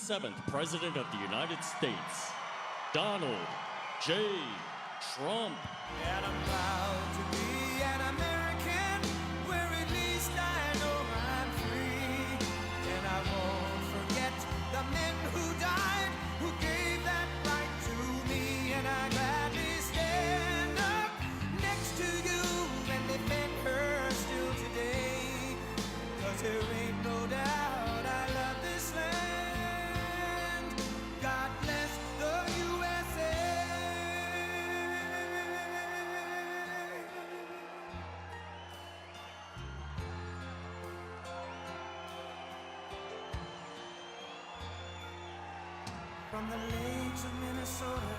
47th President of the United States, Donald J. Trump. And I'm proud to be an American, where at least I know I'm free. And I won't forget the men who died, who gave that right to me. And I gladly stand up next to you and defend her still today. 'Cause there ain't no doubt I love this land. God bless the USA. From the lakes of Minnesota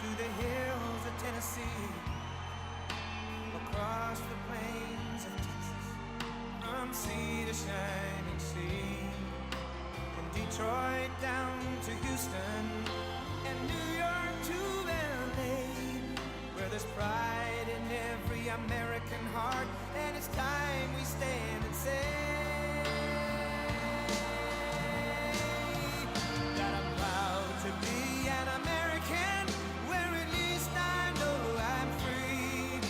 to the hills of Tennessee, across the plains of Texas, from sea to shining sea, from Detroit down to Houston and New York to LA, where there's pride in every American heart, and it's time we stand and say that I'm proud to be an American, where at least I know I'm free.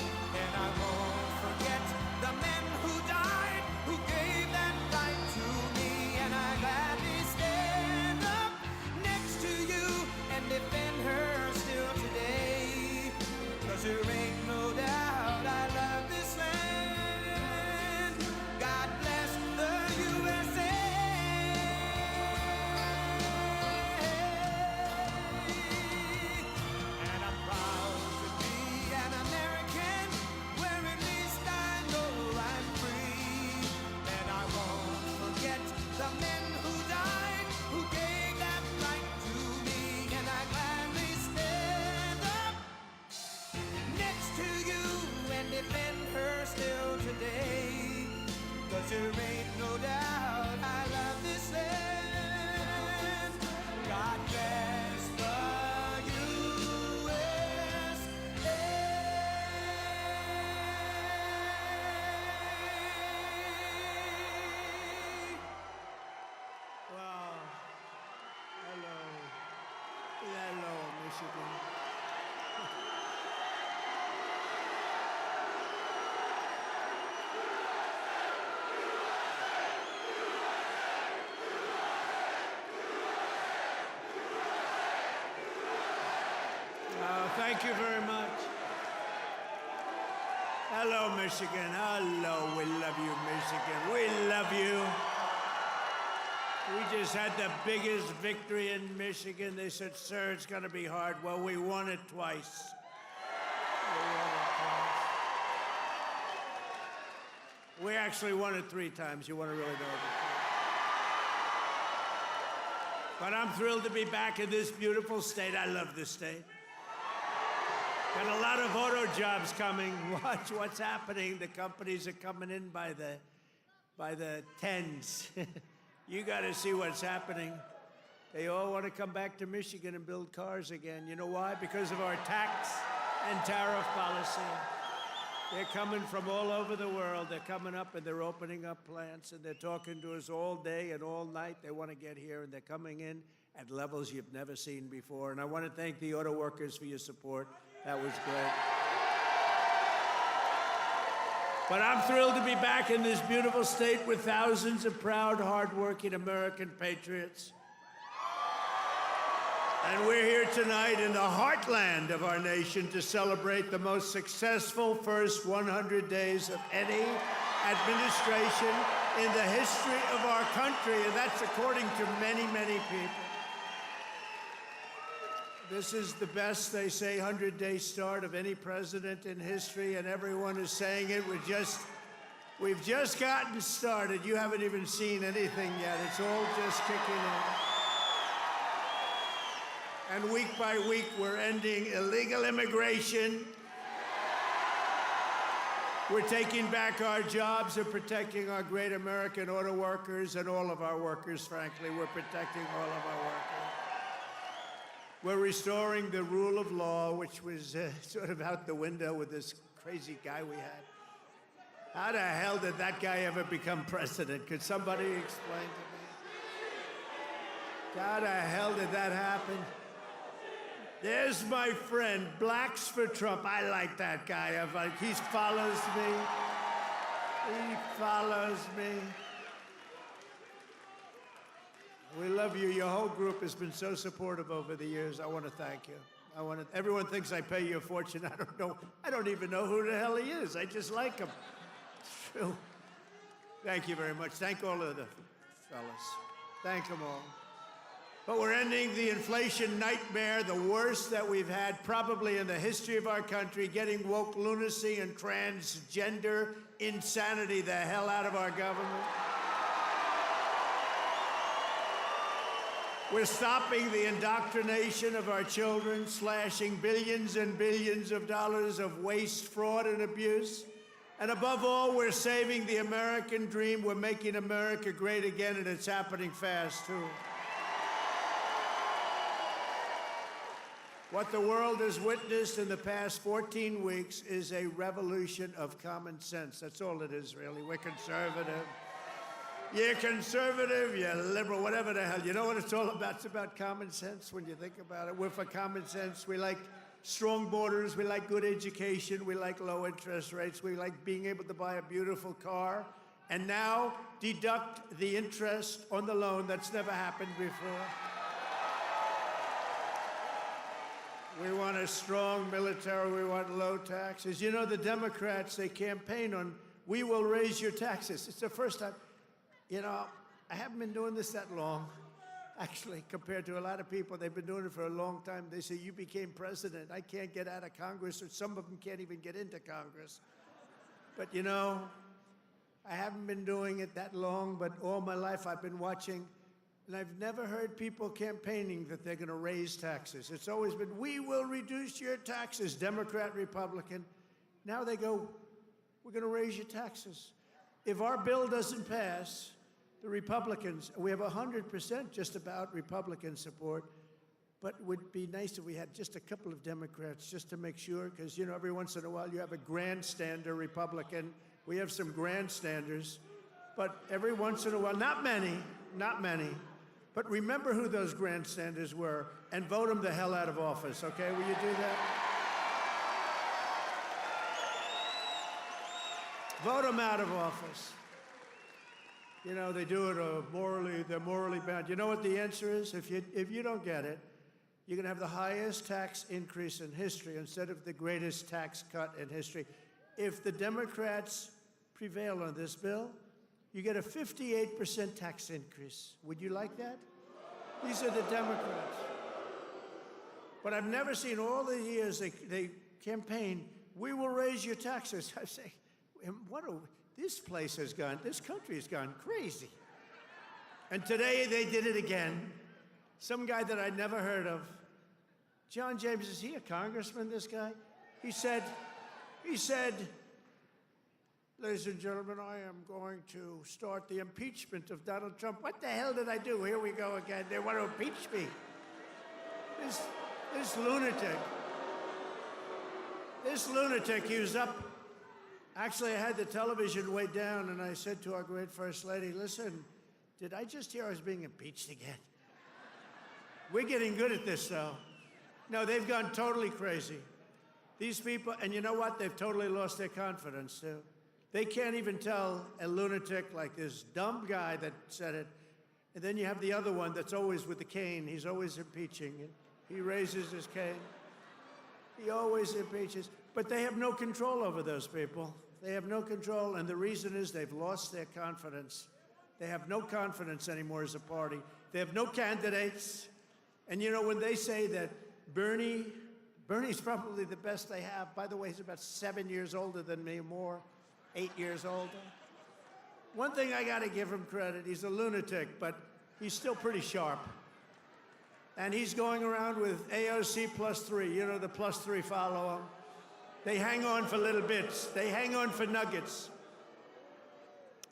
And I won't forget the men who died, who gave that right to me. And I gladly stand up next to you and defend her still today. 'Cause there ain't no doubt I love this land. God bless the USA. And I'm proud to be an American, where at least I know I'm free. And I won't forget the men who died, who gave that right to me. And I gladly stand up next to you and defend her still today. 'Cause there ain't no doubt I love this land. God bless the USA. Wow. Hello. Hello, Michigan. Thank you very much. Hello, Michigan. Hello. We love you, Michigan. We love you. We just had the biggest victory in Michigan. They said, sir, it's going to be hard. Well, we won it twice. We actually won it 3 times. You want to really know that? But I'm thrilled to be back in this beautiful state. I love this state. Got a lot of auto jobs coming. Watch what's happening. The companies are coming in by the tens. You got to see what's happening. They all want to come back to Michigan and build cars again. You know why? Because of our tax and tariff policy. They're coming from all over the world. They're coming up and they're opening up plants and they're talking to us all day and all night. They want to get here and they're coming in at levels you've never seen before. And I want to thank the auto workers for your support. That was great. But I'm thrilled to be back in this beautiful state with thousands of proud, hardworking American patriots. And we're here tonight in the heartland of our nation to celebrate the most successful first 100 days of any administration in the history of our country, and that's according to many, many people. This is the best, they say, 100-day start of any president in history, and everyone is saying it. We've just gotten started. You haven't even seen anything yet. It's all just kicking in. And week by week, we're ending illegal immigration. We're taking back our jobs and protecting our great American auto workers and all of our workers, frankly. We're protecting all of our workers. We're restoring the rule of law, which was sort of out the window with this crazy guy we had. How the hell did that guy ever become president? Could somebody explain to me? How the hell did that happen? There's my friend, Blacks for Trump. I like that guy. He follows me. He follows me. We love you. Your whole group has been so supportive over the years. I want to thank you. Everyone thinks I pay you a fortune. I don't know. I don't even know who the hell he is. I just like him. It's true. Thank you very much. Thank all of the fellas. Thank them all. But we're ending the inflation nightmare, the worst that we've had probably in the history of our country, getting woke lunacy and transgender insanity the hell out of our government. We're stopping the indoctrination of our children, slashing billions and billions of dollars of waste, fraud, and abuse. And above all, we're saving the American dream. We're making America great again, and it's happening fast, too. What the world has witnessed in the past 14 weeks is a revolution of common sense. That's all it is, really. We're conservative. You're conservative, you're liberal, whatever the hell. You know what it's all about? It's about common sense when you think about it. We're for common sense. We like strong borders. We like good education. We like low interest rates. We like being able to buy a beautiful car. And now deduct the interest on the loan. That's never happened before. We want a strong military. We want low taxes. You know, the Democrats, they campaign on, we will raise your taxes. It's the first time. You know, I haven't been doing this that long, actually, compared to a lot of people. They've been doing it for a long time. They say, you became president. I can't get out of Congress, or some of them can't even get into Congress. But, you know, I haven't been doing it that long, but all my life I've been watching, and I've never heard people campaigning that they're going to raise taxes. It's always been, we will reduce your taxes, Democrat, Republican. Now they go, we're going to raise your taxes. If our bill doesn't pass, the Republicans, we have 100% just about Republican support, but it would be nice if we had just a couple of Democrats just to make sure, because, you know, every once in a while you have a grandstander Republican. We have some grandstanders, but every once in a while, not many, but remember who those grandstanders were and vote them the hell out of office, okay? Will you do that? Vote them out of office. You know, they do it they're morally bound. You know what the answer is? If you don't get it, you're going to have the highest tax increase in history instead of the greatest tax cut in history. If the Democrats prevail on this bill, you get a 58% tax increase. Would you like that? These are the Democrats. But I've never seen all the years they campaign, we will raise your taxes. I say, this country has gone crazy. And today they did it again. Some guy that I'd never heard of. John James, is he a congressman, this guy? He said, ladies and gentlemen, I am going to start the impeachment of Donald Trump. What the hell did I do? Here we go again. They want to impeach me. This lunatic, he was up. Actually, I had the television way down, and I said to our great First Lady, listen, did I just hear I was being impeached again? We're getting good at this, though. No, they've gone totally crazy. These people, and you know what? They've totally lost their confidence, too. They can't even tell a lunatic like this dumb guy that said it. And then you have the other one that's always with the cane. He's always impeaching. He raises his cane. He always impeaches. But they have no control over those people. They have no control, and the reason is they've lost their confidence. They have no confidence anymore as a party. They have no candidates. And you know, when they say that Bernie's probably the best they have. By the way, he's about 7 years older than me, more, 8 years older. One thing I gotta give him credit, he's a lunatic, but he's still pretty sharp. And he's going around with AOC +3, you know, the +3 follow him. They hang on for little bits. They hang on for nuggets.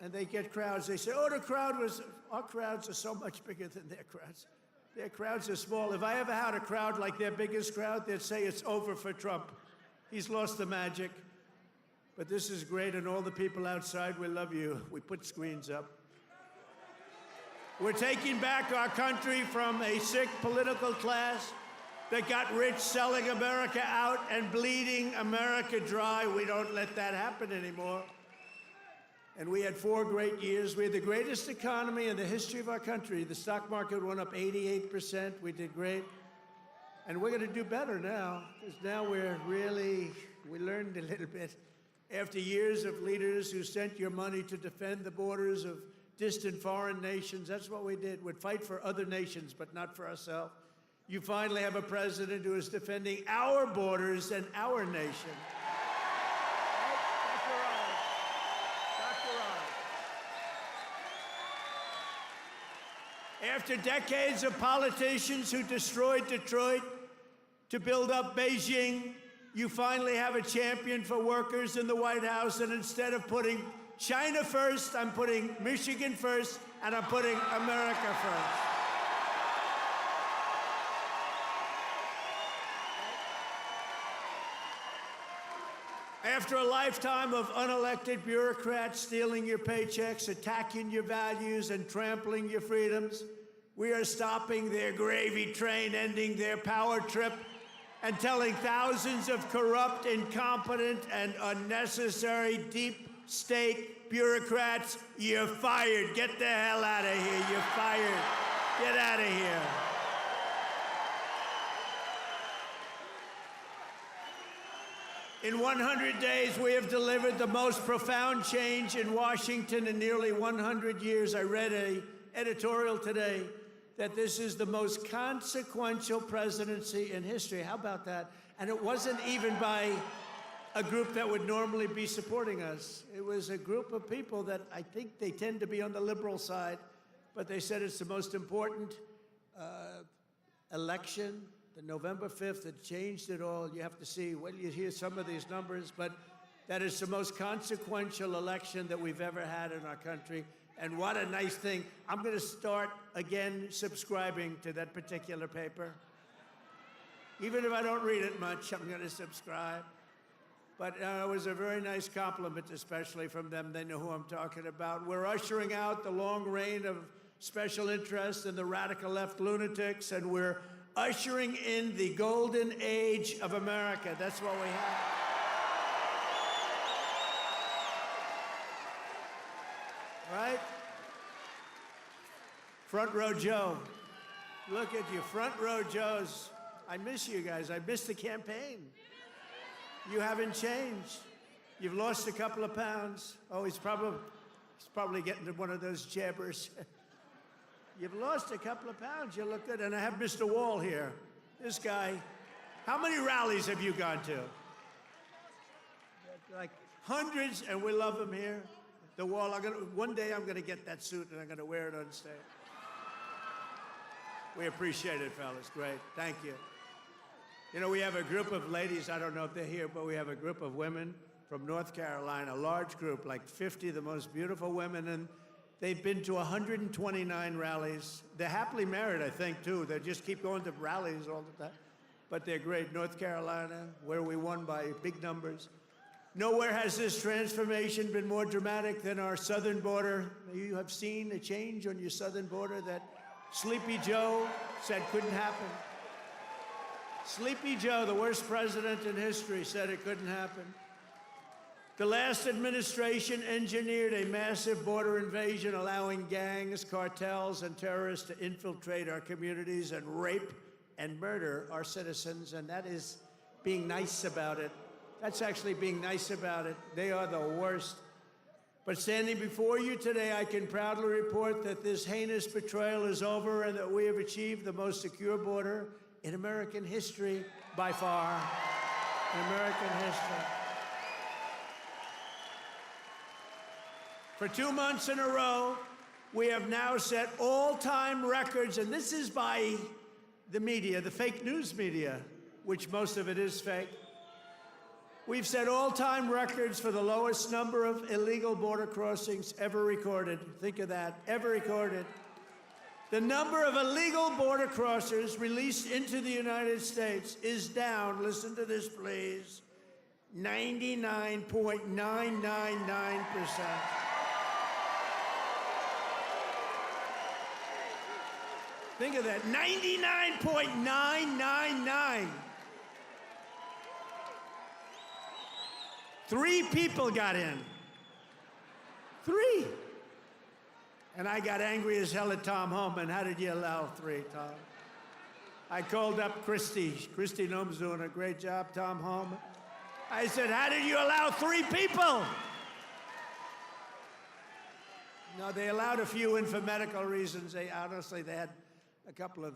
And they get crowds. They say, our crowds are so much bigger than their crowds. Their crowds are small. If I ever had a crowd like their biggest crowd, they'd say it's over for Trump. He's lost the magic. But this is great, and all the people outside, we love you. We put screens up. We're taking back our country from a sick political class that got rich selling America out and bleeding America dry. We don't let that happen anymore. And we had 4 great years. We had the greatest economy in the history of our country. The stock market went up 88%. We did great. And we're going to do better now, because now we learned a little bit. After years of leaders who sent your money to defend the borders of distant foreign nations, that's what we did. We'd fight for other nations, but not for ourselves. You finally have a president who is defending our borders and our nation. After decades of politicians who destroyed Detroit to build up Beijing, you finally have a champion for workers in the White House, and instead of putting China first, I'm putting Michigan first, and I'm putting America first. After a lifetime of unelected bureaucrats stealing your paychecks, attacking your values, and trampling your freedoms, we are stopping their gravy train, ending their power trip, and telling thousands of corrupt, incompetent, and unnecessary deep state bureaucrats, you're fired. Get the hell out of here. You're fired. Get out of here. In 100 days, we have delivered the most profound change in Washington in nearly 100 years. I read an editorial today that this is the most consequential presidency in history. How about that? And it wasn't even by a group that would normally be supporting us. It was a group of people that I think they tend to be on the liberal side, but they said it's the most important election. The November 5th, it changed it all. You have to see, well, you hear some of these numbers, but that is the most consequential election that we've ever had in our country. And what a nice thing. I'm going to start again subscribing to that particular paper. Even if I don't read it much, I'm going to subscribe. But it was a very nice compliment, especially from them. They know who I'm talking about. We're ushering out the long reign of special interests and the radical left lunatics, and we're ushering in the golden age of America. That's what we have. Right? Front row Joe. Look at you, front row Joes. I miss you guys. I miss the campaign. You haven't changed. You've lost a couple of pounds. Oh, he's probably getting to one of those jabbers. You've lost a couple of pounds. You look good. And I have Mr. Wall here. This guy. How many rallies have you gone to? Like hundreds, and we love him here. The Wall. One day I'm going to get that suit and I'm going to wear it on stage. We appreciate it, fellas. Great. Thank you. You know, we have a group of ladies. I don't know if they're here, but we have a group of women from North Carolina, a large group, like 50 of the most beautiful women, and they've been to 129 rallies. They're happily married, I think, too. They just keep going to rallies all the time. But they're great. North Carolina, where we won by big numbers. Nowhere has this transformation been more dramatic than our southern border. You have seen a change on your southern border that Sleepy Joe said couldn't happen. Sleepy Joe, the worst president in history, said it couldn't happen. The last administration engineered a massive border invasion, allowing gangs, cartels, and terrorists to infiltrate our communities and rape and murder our citizens, and that is being nice about it. That's actually being nice about it. They are the worst. But standing before you today, I can proudly report that this heinous betrayal is over and that we have achieved the most secure border in American history by far. In American history. For 2 months in a row, we have now set all-time records, and this is by the media, the fake news media, which most of it is fake. We've set all-time records for the lowest number of illegal border crossings ever recorded. Think of that, ever recorded. The number of illegal border crossers released into the United States is down, listen to this please, 99.999%. 99.999%. Think of that, 99.999. 3 people got in. 3. And I got angry as hell at Tom Homan. How did you allow 3, Tom? I called up Christy. Christy Noem's doing a great job, Tom Homan. I said, how did you allow 3 people? No, they allowed a few in for medical reasons. They honestly, they had a couple of,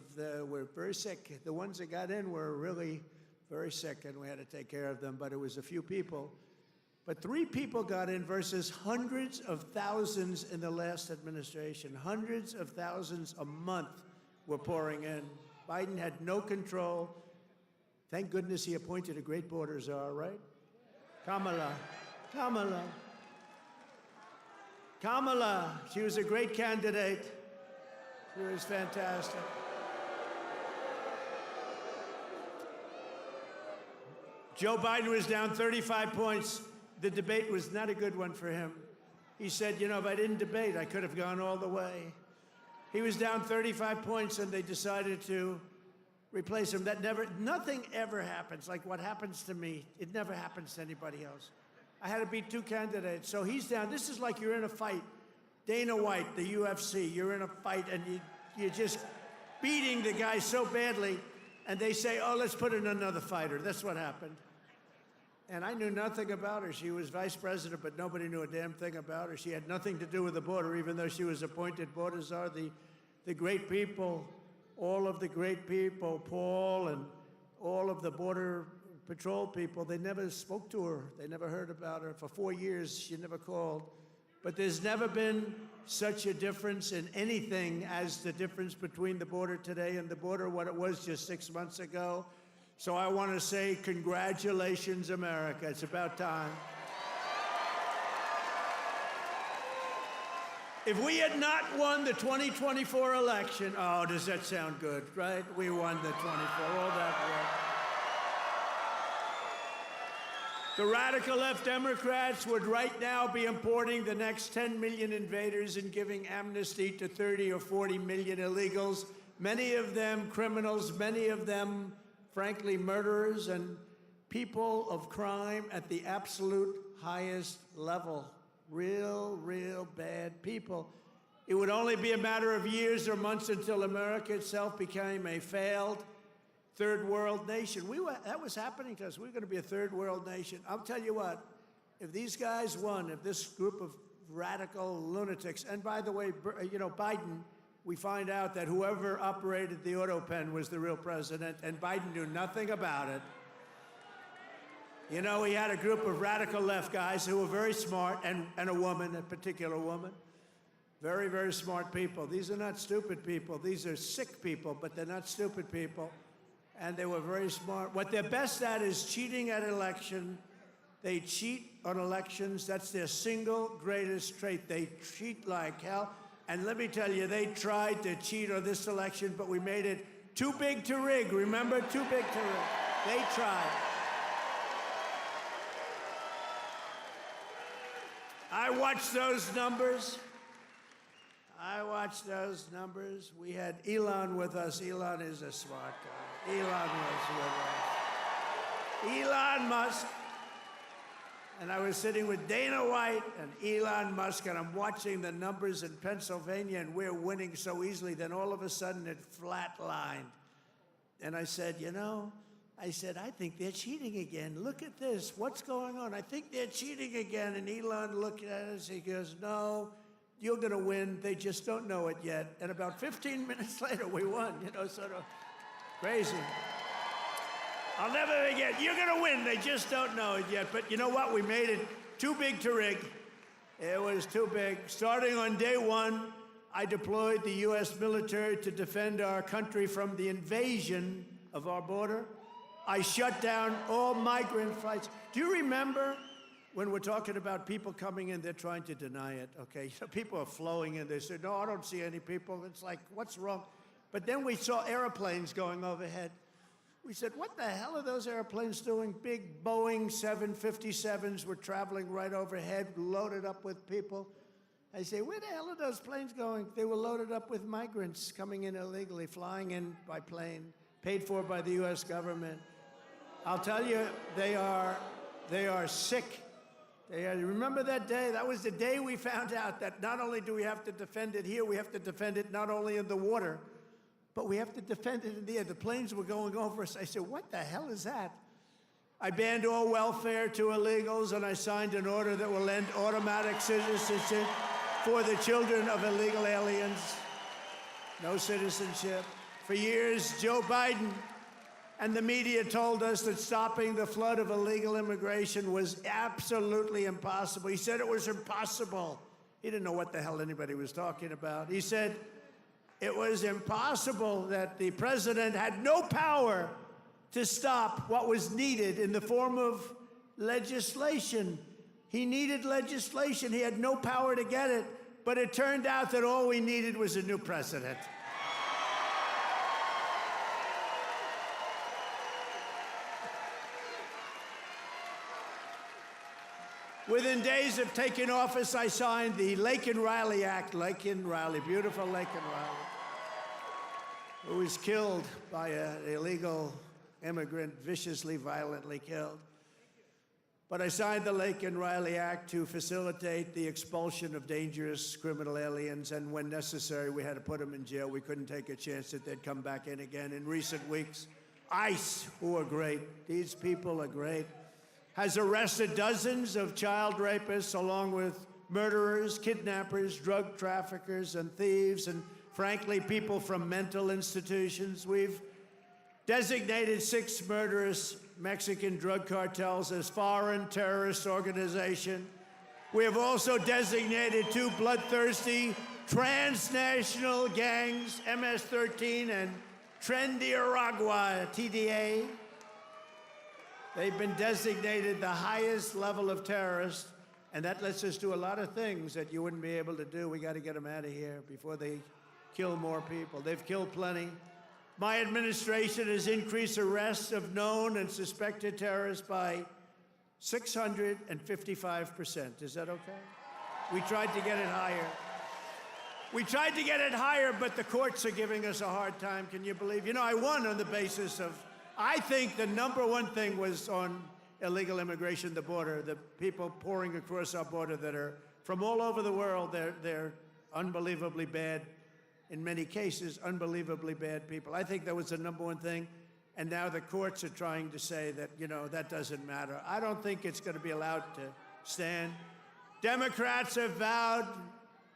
were very sick. The ones that got in were really very sick, and we had to take care of them, but it was a few people. But 3 people got in versus hundreds of thousands in the last administration. Hundreds of thousands a month were pouring in. Biden had no control. Thank goodness he appointed a great border czar, right? Kamala. She was a great candidate. She was fantastic. Joe Biden was down 35 points. The debate was not a good one for him. He said, you know, if I didn't debate, I could have gone all the way. He was down 35 points, and they decided to replace him. Nothing ever happens like what happens to me. It never happens to anybody else. I had to beat 2 candidates, so he's down. This is like you're in a fight. Dana White, the UFC, you're in a fight, and you're just beating the guy so badly, and they say, oh, let's put in another fighter. That's what happened. And I knew nothing about her. She was vice president, but nobody knew a damn thing about her. She had nothing to do with the border, even though she was appointed border czar. The great people, all of the great people, Paul and all of the Border Patrol people, they never spoke to her. They never heard about her. For 4 years, she never called. But there's never been such a difference in anything as the difference between the border today and the border what it was just 6 months ago. So I want to say congratulations, America. It's about time. If we had not won the 2024 election, oh, does that sound good, right? We won the 24, all that work. The radical left Democrats would right now be importing the next 10 million invaders and giving amnesty to 30 or 40 million illegals, many of them criminals, many of them, frankly, murderers and people of crime at the absolute highest level. Real bad people. It would only be a matter of years or months until America itself became a failed third world nation. That was happening to us. We were going to be a third world nation. I'll tell you what, if these guys won, if this group of radical lunatics, and by the way, you know, Biden, we find out that whoever operated the auto pen was the real president, and Biden knew nothing about it. You know, he had a group of radical left guys who were very smart, and a woman, a particular woman. Very smart people. These are not stupid people. These are sick people, but they're not stupid people. And they were very smart. What they're best at is cheating at election. They cheat on elections. That's their single greatest trait. They cheat like hell. And let me tell you, they tried to cheat on this election, but we made it too big to rig. Remember? Too big to rig. They tried. I watched those numbers. We had Elon with us. Elon is a smart guy. Elon was with us. Elon Musk. And I was sitting with Dana White and Elon Musk, and I'm watching the numbers in Pennsylvania, and we're winning so easily. Then all of a sudden, it flatlined. And I said, you know, I think they're cheating again. Look at this. What's going on? I think they're cheating again. And Elon looked at us. He goes, no, you're going to win. They just don't know it yet. And about 15 minutes later, we won. You know, sort of crazy. I'll never forget. You're going to win. They just don't know it yet. But you know what? We made it too big to rig. It was too big. Starting on day one, I deployed the U.S. military to defend our country from the invasion of our border. I shut down all migrant flights. Do you remember when we're talking about people coming in, they're trying to deny it, okay? So people are flowing in. They say, no, I don't see any people. It's like, what's wrong? But then we saw airplanes going overhead. We said, what the hell are those airplanes doing? Big Boeing 757s were traveling right overhead, loaded up with people. I say, where the hell are those planes going? They were loaded up with migrants coming in illegally, flying in by plane, paid for by the U.S. government. I'll tell you, they are sick. Remember that day? That was the day we found out that not only do we have to defend it here, we have to defend it not only in the water, but we have to defend it in the air. The planes were going over us. I said, what the hell is that? I banned all welfare to illegals, and I signed an order that will end automatic citizenship for the children of illegal aliens. No citizenship. For years, Joe Biden and the media told us that stopping the flood of illegal immigration was absolutely impossible. He said it was impossible. He didn't know what the hell anybody was talking about. He said it was impossible, that the president had no power to stop what was needed in the form of legislation. He needed legislation. He had no power to get it. But it turned out that all we needed was a new president. Within days of taking office, I signed the Laken Riley Act. Laken Riley, beautiful Laken Riley, who was killed by an illegal immigrant, viciously, violently killed. But I signed the Laken Riley Act to facilitate the expulsion of dangerous criminal aliens, and when necessary, we had to put them in jail. We couldn't take a chance that they'd come back in again. In recent weeks, ICE, who are great, these people are great, has arrested dozens of child rapists along with murderers, kidnappers, drug traffickers, and thieves, and frankly, people from mental institutions. We've designated 6 murderous Mexican drug cartels as foreign terrorist organizations. We have also designated 2 bloodthirsty transnational gangs, MS-13 and Trendiaragua, TDA. They've been designated the highest level of terrorists, and that lets us do a lot of things that you wouldn't be able to do. We got to get them out of here before they kill more people. They've killed plenty. My administration has increased arrests of known and suspected terrorists by 655%. Is that okay? We tried to get it higher. We tried to get it higher, but the courts are giving us a hard time. Can you believe? You know, I won on the basis of, I think the number one thing was on illegal immigration, the border, the people pouring across our border that are from all over the world. They're unbelievably bad. In many cases, unbelievably bad people. I think that was the number one thing. And now the courts are trying to say that, you know, that doesn't matter. I don't think it's going to be allowed to stand. Democrats have vowed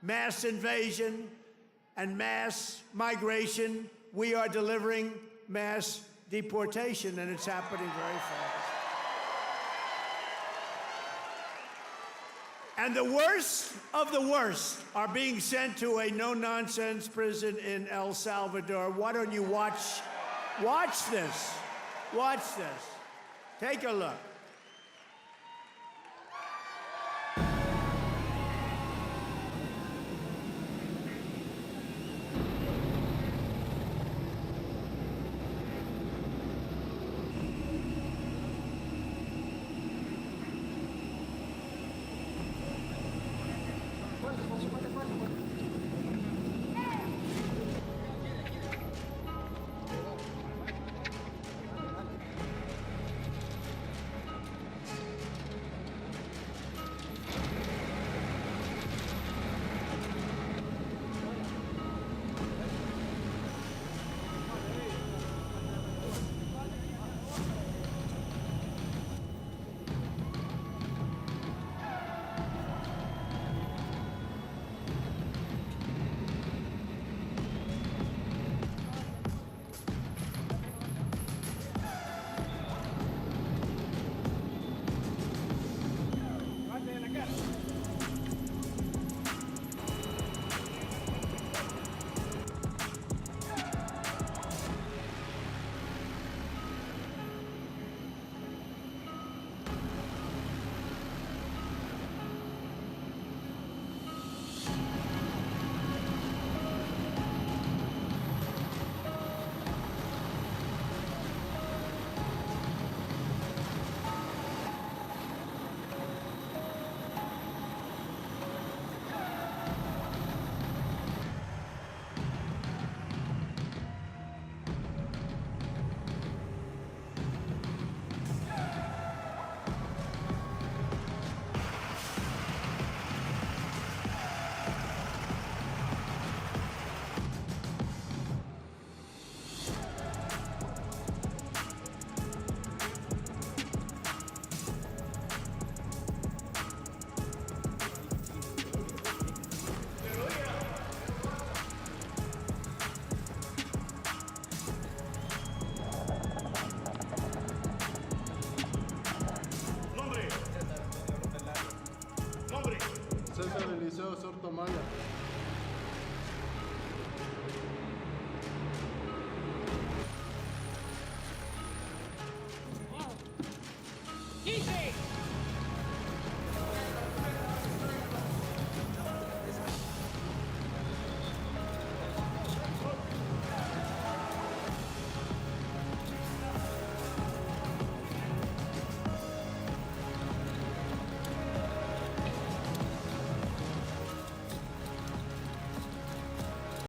mass invasion and mass migration. We are delivering mass deportation, and it's happening very fast. And the worst of the worst are being sent to a no-nonsense prison in El Salvador. Why don't you watch this? Watch this. Take a look.